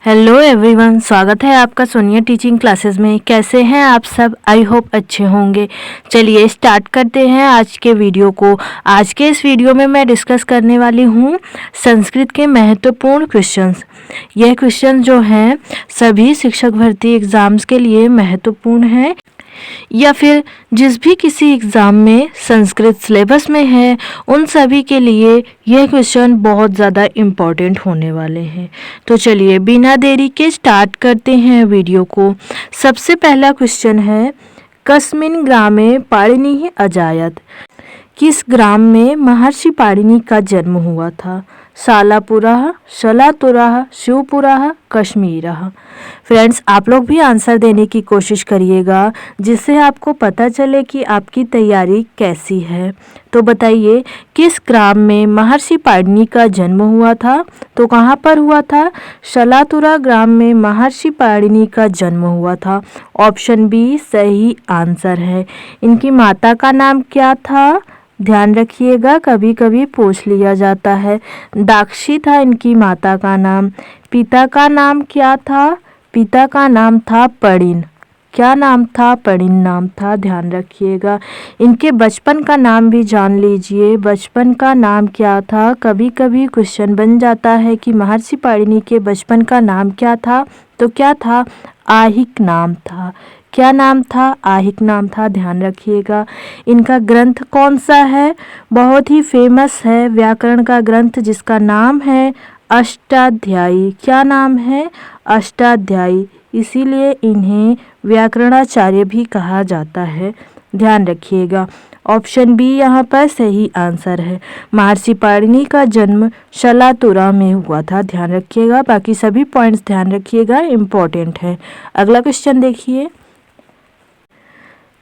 Hello everyone, स्वागत है आपका सोनिया टीचिंग क्लासेस में। कैसे हैं आप सब? आई होप अच्छे होंगे। चलिए स्टार्ट करते हैं आज के वीडियो को। आज के इस वीडियो में मैं डिस्कस करने वाली हूँ संस्कृत के महत्वपूर्ण क्वेश्चंस। यह क्वेश्चन जो हैं सभी शिक्षक भर्ती एग्ज़ाम्स के लिए महत्वपूर्ण हैं, या फिर जिस भी किसी एग्ज़ाम में संस्कृत सिलेबस में है उन सभी के लिए यह क्वेश्चन बहुत ज़्यादा इम्पॉर्टेंट होने वाले हैं। तो चलिए बिना देरी के स्टार्ट करते हैं वीडियो को। सबसे पहला क्वेश्चन है, कस्मिन् ग्रामे पाणिनिः अजायत। किस ग्राम में महर्षि पाणिनि का जन्म हुआ था? सालापुरः, शलातुरः, शिवपुरः, कश्मीरः। फ्रेंड्स, आप लोग भी आंसर देने की कोशिश करिएगा जिससे आपको पता चले कि आपकी तैयारी कैसी है। तो बताइए, किस ग्राम में महर्षि पाणिनि का जन्म हुआ था? तो कहाँ पर हुआ था? शलातुरा ग्राम में महर्षि पाणिनि का जन्म हुआ था। ऑप्शन बी सही आंसर है। इनकी माता का नाम क्या था? ध्यान रखिएगा, कभी कभी पूछ लिया जाता है। दाक्षी था इनकी माता का नाम। पिता का नाम क्या था? पिता का नाम था पणिन। क्या नाम था? पणिन नाम था। ध्यान रखिएगा। इनके बचपन का नाम भी जान लीजिए। बचपन का नाम क्या था? कभी कभी क्वेश्चन बन जाता है कि महर्षि पाणिनि के बचपन का नाम क्या था? तो क्या था? आहिक नाम था। क्या नाम था? आहिक नाम था। ध्यान रखिएगा। इनका ग्रंथ कौन सा है? बहुत ही फेमस है व्याकरण का ग्रंथ जिसका नाम है अष्टाध्यायी। क्या नाम है? अष्टाध्यायी। इसीलिए इन्हें व्याकरणाचार्य भी कहा जाता है। ध्यान रखिएगा। ऑप्शन बी यहाँ पर सही आंसर है। महर्षि पाणिनि का जन्म शलातुरा में हुआ था। ध्यान रखिएगा, बाकी सभी पॉइंट्स ध्यान रखिएगा, इम्पोर्टेंट है। अगला क्वेश्चन देखिए,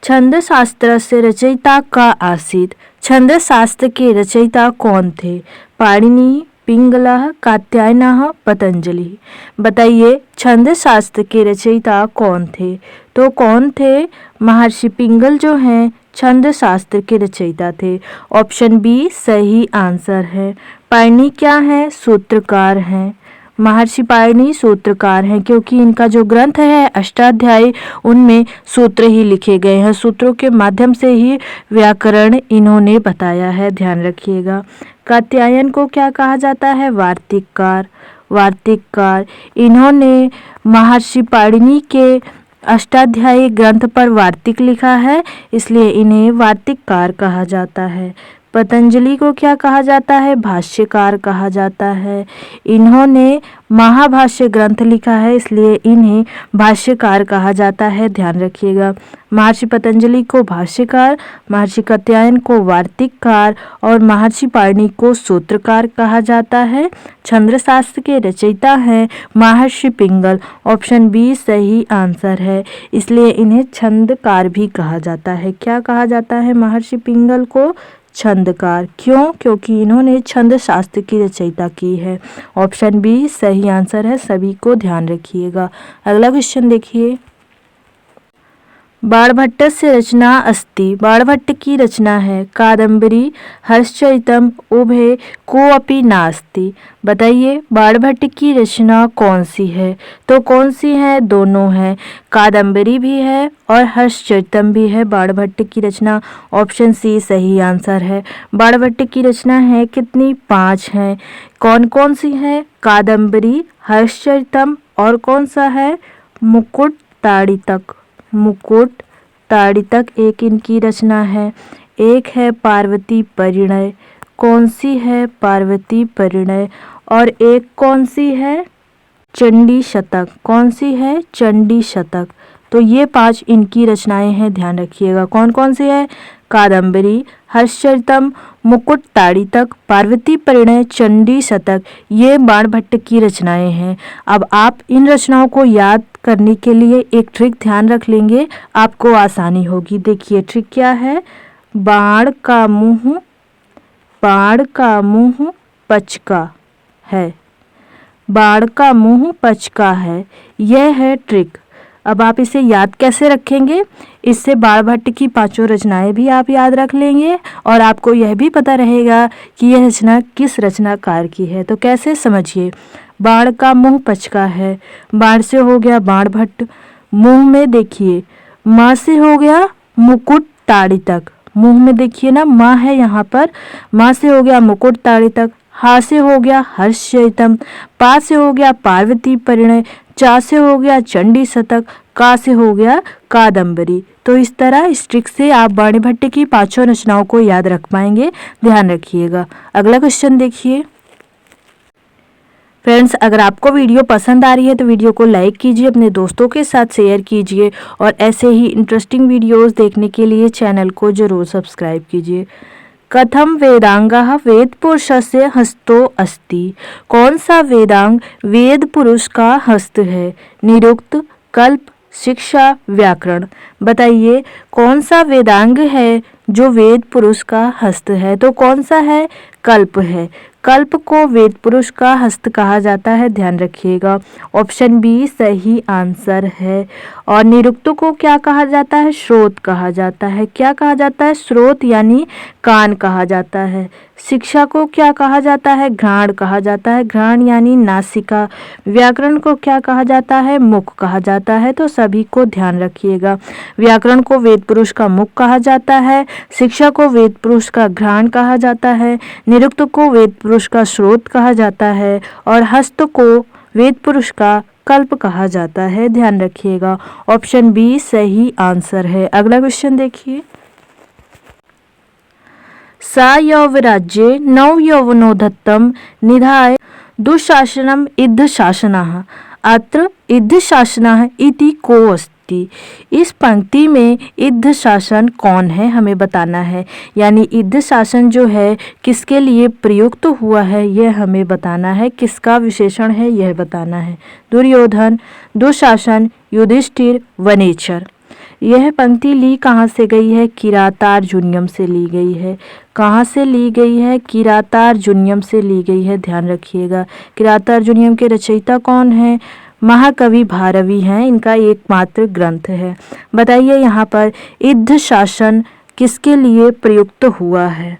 छंद शास्त्र से रचयिता का आसीत। छंद शास्त्र के रचयिता कौन थे? पाणिनि, पिंगलः, कात्यायनः, पतंजलि। बताइए, छंद शास्त्र के रचयिता कौन थे? तो कौन थे? महर्षि पिंगल जो हैं छंद शास्त्र के रचयिता थे। ऑप्शन बी सही आंसर है। पाणिनि क्या है? सूत्रकार हैं। महर्षि पाणिनि सूत्रकार हैं क्योंकि इनका जो ग्रंथ है अष्टाध्यायी उनमें सूत्र ही लिखे गए हैं। सूत्रों के माध्यम से ही व्याकरण इन्होंने बताया है। ध्यान रखिएगा। कात्यायन को क्या कहा जाता है? वार्तिककार। वार्तिककार। इन्होंने महर्षि पाणिनि के अष्टाध्यायी ग्रंथ पर वार्तिक लिखा है, इसलिए इन्हें वार्तिककार कहा जाता है। पतंजलि को क्या कहा जाता है? भाष्यकार कहा जाता है। इन्होंने महाभाष्य ग्रंथ लिखा है, इसलिए इन्हें भाष्यकार कहा जाता है। ध्यान रखिएगा। महर्षि पतंजलि को भाष्यकार, महर्षि कात्यायन को वार्तिककार और महर्षि पाणिनि को सूत्रकार कहा जाता है। छंद शास्त्र के रचयिता हैं महर्षि पिंगल। ऑप्शन बी सही आंसर है। इसलिए इन्हें छंदकार भी कहा जाता है। क्या कहा जाता है महर्षि पिंगल को? छंदकार। क्यों? क्योंकि इन्होंने छंद शास्त्र की रचयिता की है। ऑप्शन बी सही आंसर है। सभी को ध्यान रखिएगा। अगला क्वेश्चन देखिए, बाणभट्टस्य रचना अस्ति। बाणभट्ट की रचना है कादम्बरी, हर्षचरितम्, उभे कोऽपि नास्ति। बताइए, बाणभट्ट की रचना कौन सी है? तो कौन सी है? दोनों है। कादम्बरी भी है और हर्षचरितम् भी है बाणभट्ट की रचना। ऑप्शन सी सही आंसर है। बाणभट्ट की रचना है कितनी? 5 हैं। कौन कौन सी है? कादम्बरी, हर्षचरितम् और कौन सा है? मुकुट ताड़ितक। मुकुट ताड़ितक एक इनकी रचना है। एक है पार्वती परिणय। कौन सी है? पार्वती परिणय। और एक कौन सी है? चंडी शतक। कौन सी है? चंडी शतक। तो ये 5 इनकी रचनाएं हैं। ध्यान रखिएगा। कौन कौन सी है? कादम्बरी, हर्षचरितम्, मुकुट ताड़ितक, पार्वती परिणय, चंडी शतक। ये बाणभट्ट की रचनाएं हैं। अब आप इन रचनाओं को याद करने के लिए एक ट्रिक ध्यान रख लेंगे, आपको आसानी होगी। देखिए ट्रिक क्या है? बाण का मुंह पचका है। बाण का मुंह पचका है, यह है ट्रिक। अब आप इसे याद कैसे रखेंगे? इससे बाणभट्ट की 5 रचनाएं भी आप याद रख लेंगे और आपको यह भी पता रहेगा कि यह रचना किस रचनाकार की है। तो कैसे? समझिए। बाण का मुंह पचका है। बाण से हो गया बाण भट्ट। मुंह में देखिए माँ से हो गया मुकुट ताड़ी तक। मुंह में देखिए ना माँ है यहाँ पर, माँ से हो गया मुकुट ताड़ी तक। हा से हो गया हर्षयितम। पा से हो गया पार्वती परिणय। चा से हो गया चंडी शतक। का से हो गया कादम्बरी। तो इस तरह इस ट्रिक से आप बाणभट्ट की पांचों रचनाओं को याद रख पाएंगे। ध्यान रखिएगा। अगला क्वेश्चन देखिए। फ्रेंड्स, अगर आपको वीडियो पसंद आ रही है तो वीडियो को लाइक कीजिए, अपने दोस्तों के साथ शेयर कीजिए और ऐसे ही इंटरेस्टिंग वीडियोस देखने के लिए चैनल को जरूर सब्सक्राइब कीजिए। कथम वेदांगः वेद पुरुषस्य हस्तो अस्ति। कौन सा वेदांग वेद पुरुष का हस्त है? निरुक्त, कल्प, शिक्षा, व्याकरण। बताइए कौन सा वेदांग है जो वेद पुरुष का हस्त है? तो कौन सा है? कल्प है। कल्प को वेद पुरुष का हस्त कहा जाता है। ध्यान रखिएगा। ऑप्शन बी सही आंसर है। और निरुक्त को क्या कहा जाता है? स्रोत कहा जाता है। क्या कहा जाता है? स्रोत यानी कान कहा जाता है। शिक्षा को क्या कहा जाता है? घ्राण कहा जाता है। घ्राण यानी नासिका। व्याकरण को क्या कहा जाता है? मुख कहा जाता है। तो सभी को ध्यान रखिएगा। व्याकरण को वेद पुरुष का मुख कहा जाता है। शिक्षा को वेद पुरुष का घ्राण कहा जाता है। निरुक्त को वेद पुरुष का स्रोत कहा जाता है और हस्त को वेद पुरुष का कल्प कहा जाता है। ध्यान रखिएगा। ऑप्शन बी सही आंसर है। अगला क्वेश्चन देखिए। सा यौवराज्ये नव यौवनो दत्तम निधाय दुःशासनम इद्धशासनः। अत्र इद्धशासनः इति को अस्ति। इस पंक्ति में इद्ध शासन कौन है हमें बताना है। यानी इद्ध शासन जो है किसके लिए प्रयुक्त हुआ है यह हमें बताना है। किसका विशेषण है यह बताना है। दुर्योधन, दुशासन, युधिष्ठिर, वनेचर। यह पंक्ति ली कहाँ से गई है? किरातार्जुनीयम से ली गई है। कहाँ से ली गई है? किरातार्जुनीयम से ली गई है। ध्यान रखिएगा। किरातार्जुनीयम के रचयिता कौन है? महाकवि भारवी हैं। इनका एकमात्र ग्रंथ है। बताइए यहाँ पर इद्ध शासन किसके लिए प्रयुक्त हुआ है?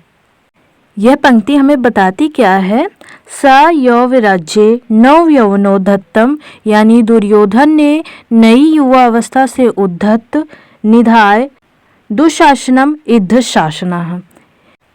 यह पंक्ति हमें बताती क्या है? सा यौवराज्ये नव यौवनो दत्तम, यानी दुर्योधन ने नई युवा अवस्था से उद्धत निधाय दुशासनम इद्ध शासनः,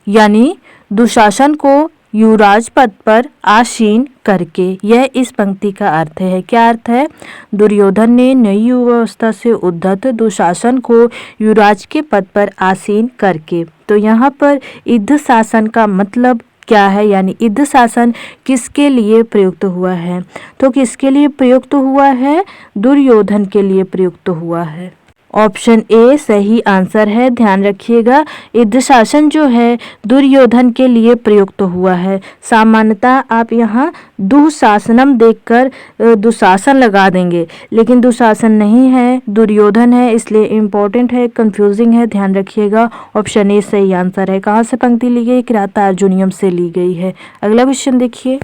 यानी दुशासन को युवराज पद पर आसीन करके। यह इस पंक्ति का अर्थ है। क्या अर्थ है? दुर्योधन ने नई युवावस्था से उद्धत दुशासन को युवराज के पद पर आसीन करके। तो यहाँ पर इद्ध शासन का मतलब क्या है? यानी इद्ध शासन किसके लिए प्रयुक्त हुआ है? तो किसके लिए प्रयुक्त हुआ है? दुर्योधन के लिए प्रयुक्त हुआ है। ऑप्शन ए सही आंसर है। ध्यान रखिएगा। इद्ध शासन जो है दुर्योधन के लिए प्रयुक्त हुआ है। सामान्यतः आप यहाँ दुःशासनम देखकर दुशासन लगा देंगे, लेकिन दुशासन नहीं है, दुर्योधन है, इसलिए इम्पोर्टेंट है, कंफ्यूजिंग है। ध्यान रखिएगा। ऑप्शन ए सही आंसर है। कहाँ से पंक्ति ली गई? किरातार्जुनीयम से ली गई है। अगला क्वेश्चन देखिए।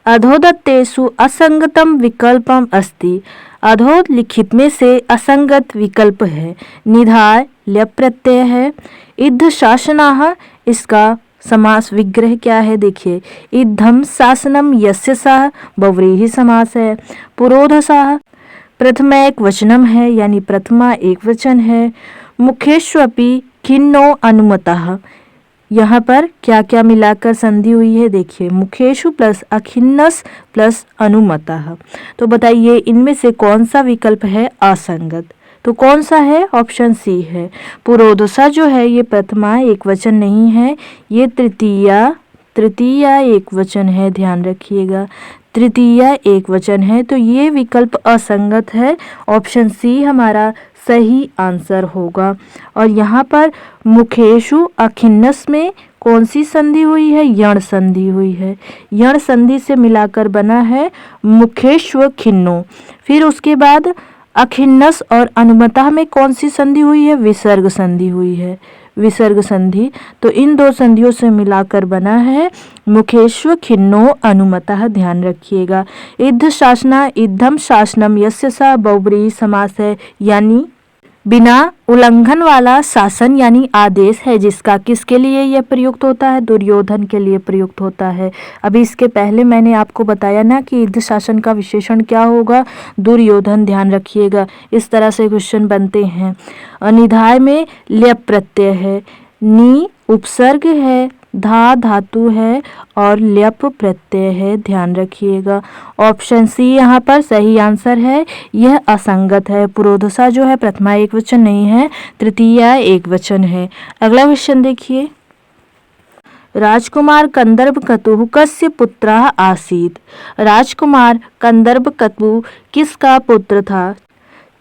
अधोदत्तेषु असंगतम विकल्पम अस्ति। अधोलिखित में से असंगत विकल्प है। निधाय ल्यप प्रत्यय है। इद्ध शासनः, इसका समास विग्रह क्या है? देखिए, इद्धम शासनम यस्य सः, बहुव्रीहि समास है। पुरोधसः, प्रथमा एक वचनम है, यानी प्रथमा एक वचन है। मुखेष्वपि खिन्नो अनुमतः, यहाँ पर क्या क्या मिलाकर संधि हुई है? देखिए, मुखेशु प्लस अखिन्नस प्लस अनुमतः। तो बताइए इनमें से कौन सा विकल्प है असंगत? तो कौन सा है? ऑप्शन सी है। पुरोधसा जो है ये प्रथमा एक वचन नहीं है, ये तृतीया एक वचन है। ध्यान रखिएगा। तृतीया एक वचन है, तो ये विकल्प असंगत है। ऑप्शन सी हमारा सही आंसर होगा। और यहाँ पर मुखेशु अखिन्नस में कौन सी संधि हुई है? यण संधि हुई है। यण संधि से मिलाकर बना है मुखेश्व खिन्नो। फिर उसके बाद अखिन्नस और अनुमतः में कौन सी संधि हुई है? विसर्ग संधि हुई है। विसर्ग संधि। तो इन दो संधियों से मिलाकर बना है मुखेश्व खिन्नो अनुमतः। ध्यान रखिएगा। इद्ध शासना इद्धम शासनम यस्य सा बहुव्रीहि समास है, यानी बिना उल्लंघन वाला शासन यानी आदेश है जिसका किसके लिए यह प्रयुक्त होता है, दुर्योधन के लिए प्रयुक्त होता है। अभी इसके पहले मैंने आपको बताया ना कि युद्ध शासन का विशेषण क्या होगा, दुर्योधन, ध्यान रखिएगा। इस तरह से क्वेश्चन बनते हैं। निधाय में ल्यप प्रत्यय है, नी उपसर्ग है, धा धातु है और ल्यप प्रत्यय है, ध्यान रखिएगा। ऑप्शन सी यहाँ पर सही आंसर है। यह असंगत है। पुरोधसा जो है प्रथमा एक वचन नहीं है, तृतीया एक वचन है। अगला क्वेश्चन देखिए, राजकुमार कंदर्पकतुः कस्य पुत्रः आसीत्। राजकुमार कंदर्पकतु किसका पुत्र था?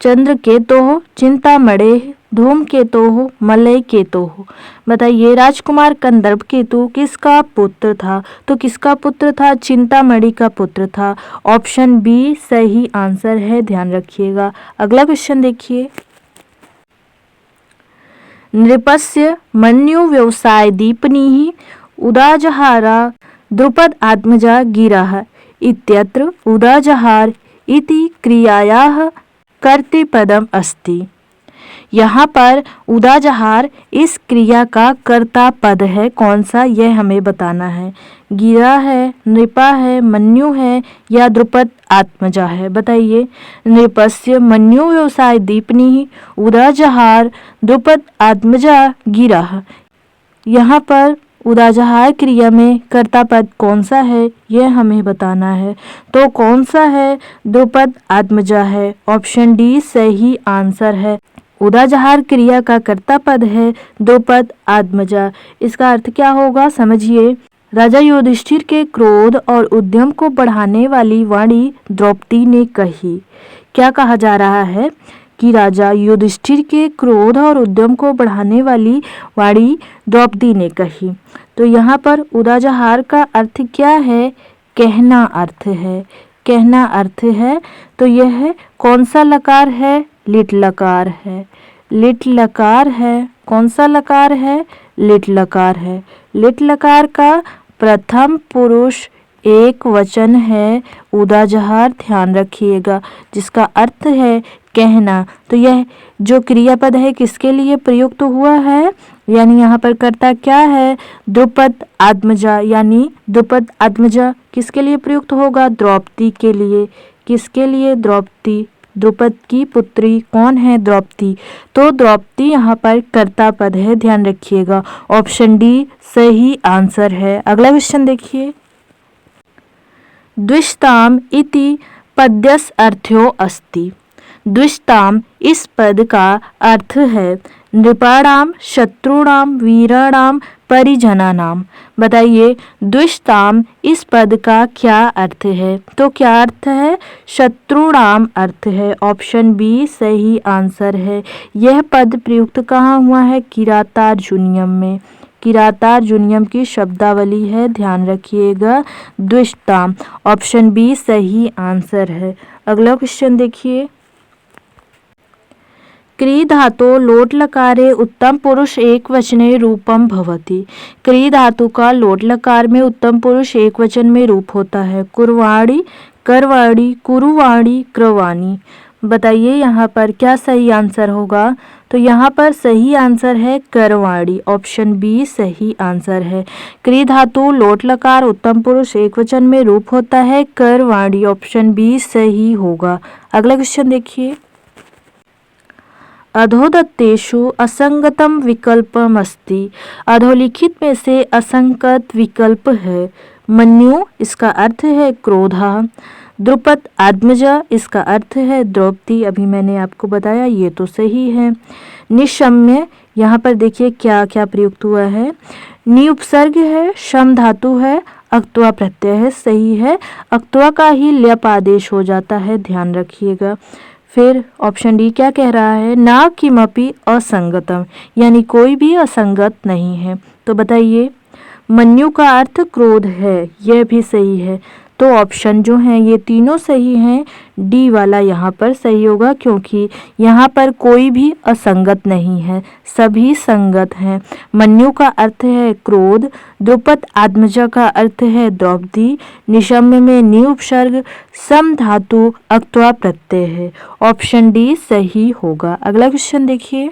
चंद्रकेतोः, चिंतामणेः, धूमकेतोः, मलयकेतोः। बताइए, राजकुमार कंदर्पकेतु किसका पुत्र था? तो किसका पुत्र था? चिंतामणि का पुत्र था। ऑप्शन बी सही आंसर है, ध्यान रखिएगा। अगला क्वेश्चन देखिए, नृपस्य मन्यु व्यवसाय दीपनीः उदाजहारा द्रुपद आत्मजा गिरः इत्यत्र उदाजहार इति क्रियायाः कर्तृपदम अस्ति। यहाँ पर उदाजहार इस क्रिया का कर्ता पद है, कौन सा, यह हमें बताना है। गिरा है, नृपा है, मन्यु है या द्रुपद आत्मजा है? बताइए। नृपस्य मन्यु व्यवसाय दीपनी उदाजहार द्रुपद आत्मजा गिरा। यहाँ पर उदाजहार क्रिया में कर्ता पद कौन सा है, यह हमें बताना है। तो कौन सा है? द्रुपद आत्मजा है। ऑप्शन डी सही आंसर है। उदाजहार क्रिया का कर्ता पद है द्रुपद आत्मजा। इसका अर्थ क्या होगा, समझिए। राजा युधिष्ठिर के क्रोध और उद्यम को बढ़ाने वाली वाणी द्रौपदी ने कही। क्या कहा जा रहा है कि राजा युधिष्ठिर के क्रोध और उद्यम को बढ़ाने वाली वाणी द्रौपदी ने कही। तो यहाँ पर उदाजहार का अर्थ क्या है? कहना अर्थ है, कहना अर्थ है। तो यह कौन सा लकार है? लिट लकार है, लिट लकार है। कौन सा लकार है? लिट लकार है। लिट लकार का प्रथम पुरुष एक वचन है उदाजहार, ध्यान रखिएगा, जिसका अर्थ है कहना। तो यह जो क्रियापद है किसके लिए प्रयुक्त हुआ है, यानी यहाँ पर कर्ता क्या है? द्रुपद आत्मजा, यानी द्रुपद आत्मजा किसके लिए प्रयुक्त होगा? द्रौपदी के लिए। किसके लिए? द्रौपदी। द्रुपद की पुत्री कौन है? द्रौपदी। तो द्रौपदी यहाँ पर कर्ता पद है, ध्यान रखिएगा। ऑप्शन डी सही आंसर है। अगला क्वेश्चन देखिए, द्विषताम इति पद्यस्य अर्थो अस्ति। द्विषताम इस पद का अर्थ है नृपाणाम, शत्रुणाम, वीराणाम, परिजनानाम। बताइए, द्विषताम इस पद का क्या अर्थ है? तो क्या अर्थ है? शत्रुणाम अर्थ है। ऑप्शन बी सही आंसर है। यह पद प्रयुक्त कहाँ हुआ है? किरातार्जुनीयम में। किरातार्जुनीयम की शब्दावली है, ध्यान रखिएगा। द्विषताम, ऑप्शन बी सही आंसर है। अगला क्वेश्चन देखिए, क्री धातो लोट लकारे उत्तम पुरुष एक वचने रूपम भवति। क्री धातु का लोट लकार में उत्तम पुरुष एक वचन में रूप होता है। कुरवाणी, करवाणी, कुरुवाणी, क्रवाणी। बताइए यहाँ पर क्या सही आंसर होगा? तो यहाँ पर सही आंसर है करवाणी। ऑप्शन बी सही आंसर है। क्री धातु लोट लकार उत्तम पुरुष एक वचन में रूप होता है करवाणी। ऑप्शन बी सही होगा। अगला क्वेश्चन देखिए, अधोदत्तेषु असंगतम विकल्पमस्ति। अधोलिखित में से असंगत विकल्प है। मन्यु, इसका अर्थ है क्रोधा। द्रुपद आत्मजा, इसका अर्थ है द्रौपदी। अभी मैंने आपको बताया, ये तो सही है। निशम्य, यहाँ पर देखिए क्या क्या प्रयुक्त हुआ है। नि उपसर्ग है, शम धातु है, अक्त्वा प्रत्यय है, सही है। अक्त्वा का ही ल्यप आदेश हो जाता है, ध्यान रखिएगा। फिर ऑप्शन डी क्या कह रहा है? ना किमपि असंगतम, यानी कोई भी असंगत नहीं है। तो बताइए, मन्यु का अर्थ क्रोध है, यह भी सही है। तो ऑप्शन जो हैं ये तीनों सही हैं। डी वाला यहाँ पर सही होगा, क्योंकि यहाँ पर कोई भी असंगत नहीं है, सभी संगत हैं। मन्यु का अर्थ है क्रोध, द्रुपद आत्मजा का अर्थ है द्रौपदी, निशम्य में नि उपसर्ग, सम धातु अक्त्वा प्रत्यय है। ऑप्शन डी सही होगा। अगला क्वेश्चन देखिए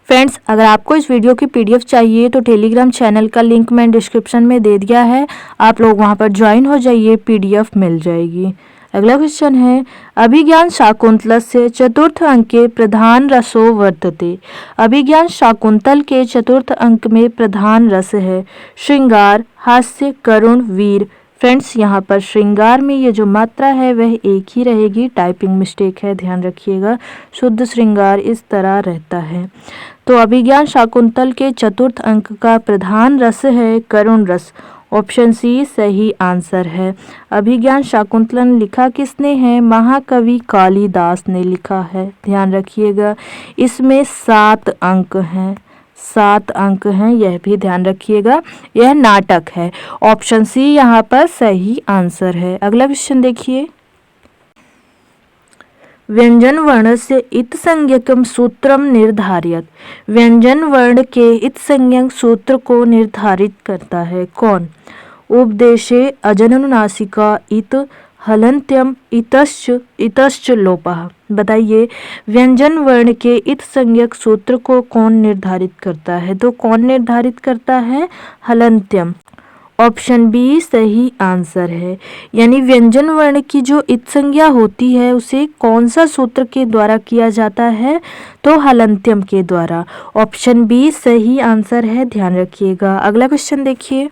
फ्रेंड्स, अगर आपको इस वीडियो की पीडीएफ चाहिए तो टेलीग्राम चैनल का लिंक मैंने डिस्क्रिप्शन में दे दिया है, आप लोग वहां पर ज्वाइन हो जाइए, पीडीएफ मिल जाएगी। अगला क्वेश्चन है, अभिज्ञान शाकुंतलस्य चतुर्थ अंक के प्रधान रसो वर्तते। अभिज्ञान शाकुंतल के चतुर्थ अंक में प्रधान रस है श्रृंगार, हास्य, करुण, वीर। फ्रेंड्स, यहाँ पर श्रृंगार में ये जो मात्रा है वह एक ही रहेगी, टाइपिंग मिस्टेक है, ध्यान रखिएगा। शुद्ध श्रृंगार इस तरह रहता है। तो अभिज्ञान शाकुंतल के चतुर्थ अंक का प्रधान रस है करुण रस। ऑप्शन सी सही आंसर है। अभिज्ञान शाकुंतलन लिखा किसने है? महाकवि कालिदास ने लिखा है, ध्यान रखिएगा। इसमें 7 अंक हैं, 7 अंक हैं, यह भी ध्यान रखिएगा। यह नाटक है। ऑप्शन सी यहाँ पर सही आंसर है। अगला क्वेश्चन देखिए, व्यंजन वर्ण से इत संज्ञकम सूत्रम निर्धारित। व्यंजन वर्ण के इत संज्ञक सूत्र को निर्धारित करता है कौन? उपदेशे अजनुनासिका इत हलन्त्यम इतश्च लोपः। बताइए, व्यंजन वर्ण के इत संज्ञक सूत्र को कौन निर्धारित करता है? तो कौन निर्धारित करता है? हलन्त्यम। ऑप्शन बी सही आंसर है। यानी व्यंजन वर्ण की जो इत संज्ञा होती है उसे कौन सा सूत्र के द्वारा किया जाता है? तो हलन्त्यम के द्वारा। ऑप्शन बी सही आंसर है, ध्यान रखिएगा। अगला क्वेश्चन देखिए,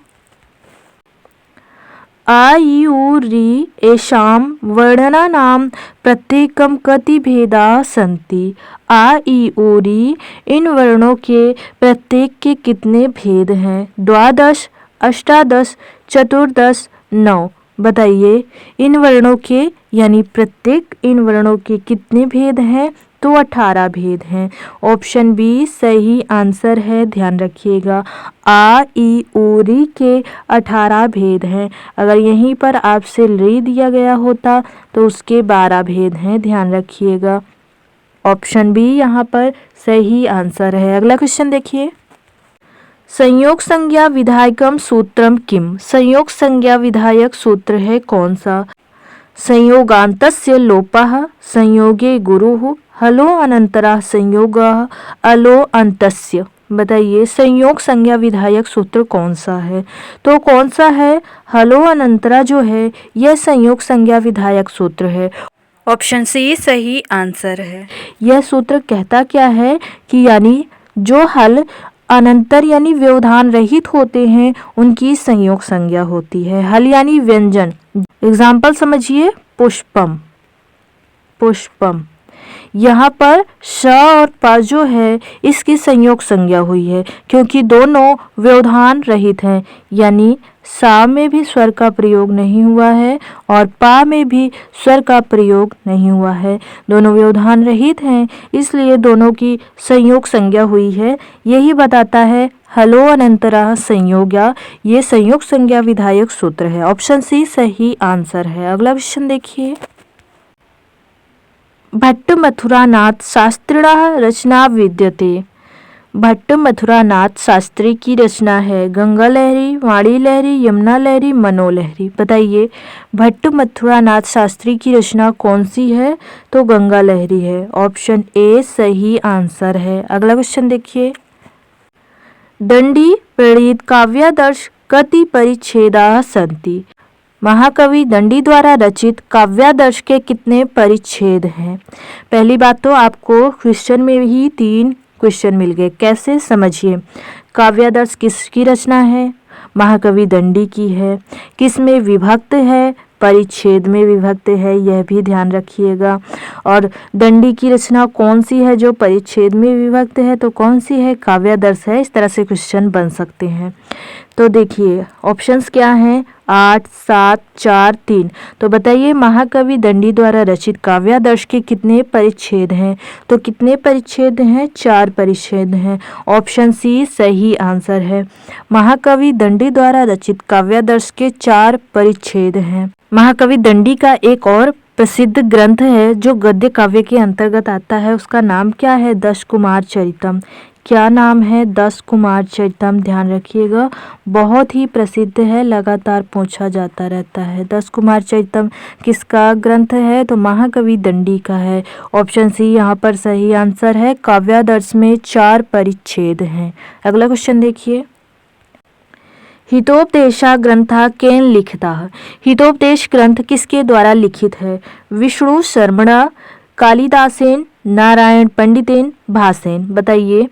आ इ उ रि एषां वर्णानां प्रत्येकं कति भेदाः सन्ति। आ इ उ रि इन वर्णों के प्रत्येक के कितने भेद हैं? 12, 18, 14, 9। बताइए, इन वर्णों के यानी प्रत्येक इन वर्णों के कितने भेद हैं? तो 18 भेद हैं। ऑप्शन बी सही आंसर है, ध्यान रखिएगा। आ इ उ रि के 18 भेद हैं। अगर यहीं पर आपसे रि दिया गया होता तो उसके 12 भेद हैं, ध्यान रखिएगा। ऑप्शन बी यहाँ पर सही आंसर है। अगला क्वेश्चन देखिए, संयोग संज्ञा विधायकम सूत्रम किम। संयोग संज्ञा विधायक सूत्र है कौन सा? संयोगान्तस्य लोपः, संयोगे गुरुः, हलो अनंतरा संयोगः, अलो अंतस्य। बताइए, संयोग संज्ञा विधायक सूत्र कौन सा है? तो कौन सा है? हलो अनंतरा जो है यह संयोग संज्ञा विधायक सूत्र है। ऑप्शन सी सही आंसर है। यह सूत्र कहता क्या है कि यानी जो हल अनंतर यानी व्यवधान रहित होते हैं उनकी संयोग संज्ञा होती है। हल यानी व्यंजन। एग्जाम्पल समझिए, पुष्पम, पुष्पम। यहाँ पर श और प जो है इसकी संयोग संज्ञा हुई है क्योंकि दोनों व्यवधान रहित हैं, यानी सा में भी स्वर का प्रयोग नहीं हुआ है और पा में भी स्वर का प्रयोग नहीं हुआ है। दोनों व्यवधान रहित हैं, इसलिए दोनों की संयोग संज्ञा हुई है। यही बताता है हलो अनंतरा संयोगा, ये संयोग संज्ञा विधायक सूत्र है। ऑप्शन सी सही आंसर है। अगला क्वेश्चन देखिए, भट्ट मथुरानाथ शास्त्रिणः रचना विद्यते। भट्ट मथुरानाथ शास्त्री की रचना है गंगा लहरी, वाणी लहरी, यमुना लहरी, मनोलहरी। बताइए, भट्ट मथुरानाथ शास्त्री की रचना कौन सी है? तो गंगा लहरी है। ऑप्शन ए सही आंसर है। अगला क्वेश्चन देखिए, दंडी प्रणीत काव्यादर्श कति परिच्छेदाः सन्ति। महाकवि दंडी द्वारा रचित काव्यादर्श के कितने परिच्छेद हैं? पहली बात तो आपको क्वेश्चन में ही 3 क्वेश्चन मिल गए, कैसे समझिए। काव्यादर्श किसकी रचना है? महाकवि दंडी की है। किस में विभक्त है? परिच्छेद में विभक्त है, यह भी ध्यान रखिएगा। और दंडी की रचना कौन सी है जो परिच्छेद में विभक्त है? तो कौन सी है? काव्यादर्श है। इस तरह से क्वेश्चन बन सकते हैं। तो देखिए, ऑप्शंस क्या हैं? 8, 7, 4, 3। तो बताइए महाकवि दंडी द्वारा रचित काव्यादर्श के कितने परिच्छेद हैं? तो कितने परिच्छेद हैं? 4 परिच्छेद हैं। ऑप्शन सी सही आंसर है। महाकवि दंडी द्वारा रचित काव्यादर्श के 4 परिच्छेद हैं। महाकवि दंडी का एक और प्रसिद्ध ग्रंथ है जो गद्य काव्य के अंतर्गत आता है, उसका नाम क्या है? दश कुमार चरितम। क्या नाम है? दश कुमार चरितम। ध्यान रखिएगा, बहुत ही प्रसिद्ध है, लगातार पूछा जाता रहता है। दश कुमार चरितम किसका ग्रंथ है? तो महाकवि दंडी का है। ऑप्शन सी यहाँ पर सही आंसर है। काव्यादर्श में 4 परिच्छेद हैं। अगला क्वेश्चन देखिए। हितोपदेशा ग्रंथा केन लिखिता। हितोपदेश ग्रंथ किसके द्वारा लिखित है? विष्णु शर्मणा, कालिदासेन, नारायण पंडितेन, भासेन। बताइए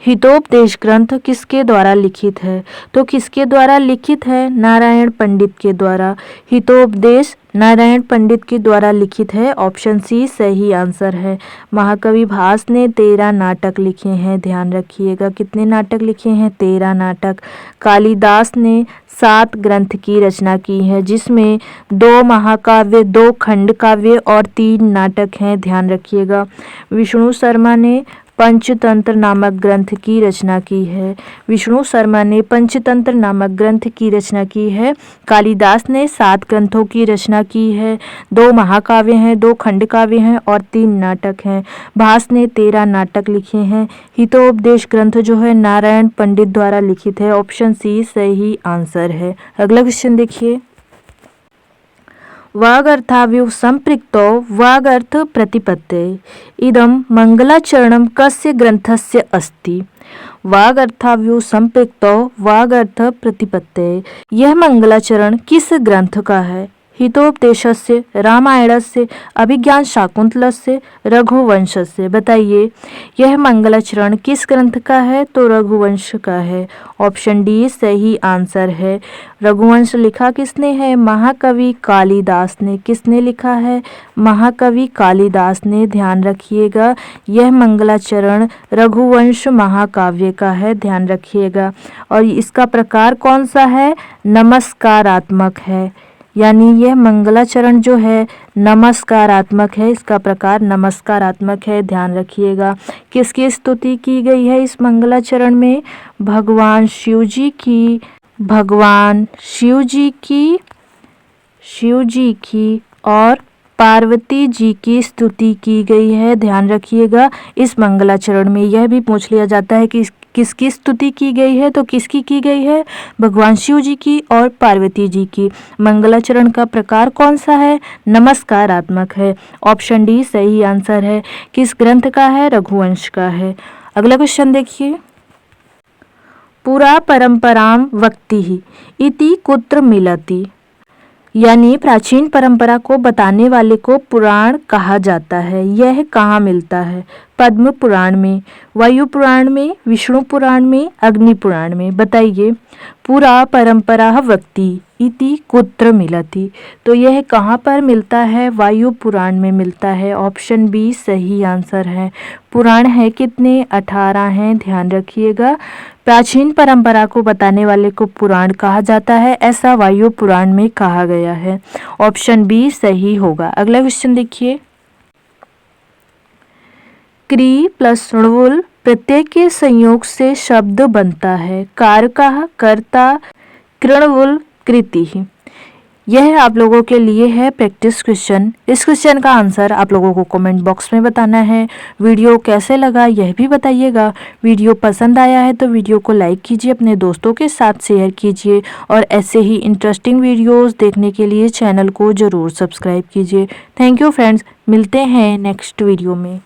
हितोपदेश ग्रंथ किसके द्वारा लिखित है? तो किसके द्वारा लिखित है? नारायण पंडित के द्वारा। हितोपदेश नारायण पंडित के द्वारा लिखित है। ऑप्शन सी सही आंसर है। महाकवि भास ने 13 नाटक लिखे हैं। ध्यान रखिएगा, कितने नाटक लिखे हैं? 13 नाटक। कालिदास ने 7 ग्रंथ की रचना की है, जिसमें 2 महाकाव्य, 2 खंड काव्य और 3 नाटक हैं। ध्यान रखिएगा। विष्णु शर्मा ने पंचतंत्र नामक ग्रंथ की रचना की है। विष्णु शर्मा ने पंचतंत्र नामक ग्रंथ की रचना की है। कालिदास ने 7 ग्रंथों की रचना की है। 2 महाकाव्य हैं, 2 खंड काव्य हैं और 3 नाटक हैं। भास ने 13 नाटक लिखे हैं। हितोपदेश ग्रंथ जो है नारायण पंडित द्वारा लिखित है। ऑप्शन सी सही आंसर है। अगला क्वेश्चन देखिए। वागर्थाव्यु संपृक्तो वागर्थ प्रतिपत्ते इदं मंगलाचरणं कस्य ग्रंथस्य अस्ति। वागर्थाव्यु संपृक्तो वागर्थ प्रतिपत्ते, यह मंगलाचरण किस ग्रंथ का है? हितोपदेशस्य, रामायणस्य, अभिज्ञान शाकुंतलस्य, रघुवंशस्य। बताइए यह मंगलाचरण किस ग्रंथ का है? तो रघुवंश का है। ऑप्शन डी सही आंसर है। रघुवंश लिखा किसने है? महाकवि कालिदास ने। किसने लिखा है? महाकवि कालिदास ने। ध्यान रखिएगा, यह मंगलाचरण रघुवंश महाकाव्य का है। ध्यान रखिएगा। और इसका प्रकार कौन सा है? नमस्कारात्मक है। यानी यह मंगलाचरण जो है नमस्कारात्मक है। इसका प्रकार नमस्कारात्मक है। ध्यान रखिएगा। किसकी स्तुति की गई है इस मंगलाचरण में? भगवान शिव जी की, भगवान शिव जी की और पार्वती जी की स्तुति की गई है। ध्यान रखिएगा। इस मंगलाचरण में यह भी पूछ लिया जाता है कि किसकी स्तुति की गई है? तो किसकी की गई है? भगवान शिव जी की और पार्वती जी की। मंगलाचरण का प्रकार कौन सा है? नमस्कारात्मक है। ऑप्शन डी सही आंसर है। किस ग्रंथ का है? रघुवंश का है। अगला क्वेश्चन देखिए। पुरा परंपरां वक्ति इति कुत्र मिलति। यानी प्राचीन परंपरा को बताने वाले को पुराण कहा जाता है। यह कहाँ मिलता है? पद्म पुराण में, वायु पुराण में, विष्णु पुराण में, अग्नि पुराण में। बताइए पुरा परंपरा वक्ति इति कुत्र मिलति। तो यह कहाँ पर मिलता है? वायु पुराण में मिलता है। ऑप्शन बी सही आंसर है। पुराण है कितने? 18 हैं। ध्यान रखिएगा। प्राचीन परंपरा को बताने वाले को पुराण कहा जाता है, ऐसा वायु पुराण में कहा गया है। ऑप्शन बी सही होगा। अगला क्वेश्चन देखिए। क्री प्लस णुवुल प्रत्यय के संयोग से शब्द बनता है। कारकः, कर्ता, कृणवुल, कृति। यह आप लोगों के लिए है प्रैक्टिस क्वेश्चन। इस क्वेश्चन का आंसर आप लोगों को कमेंट बॉक्स में बताना है। वीडियो कैसे लगा यह भी बताइएगा। वीडियो पसंद आया है तो वीडियो को लाइक कीजिए, अपने दोस्तों के साथ शेयर कीजिए और ऐसे ही इंटरेस्टिंग वीडियोस देखने के लिए चैनल को ज़रूर सब्सक्राइब कीजिए। थैंक यू फ्रेंड्स, मिलते हैं नेक्स्ट वीडियो में।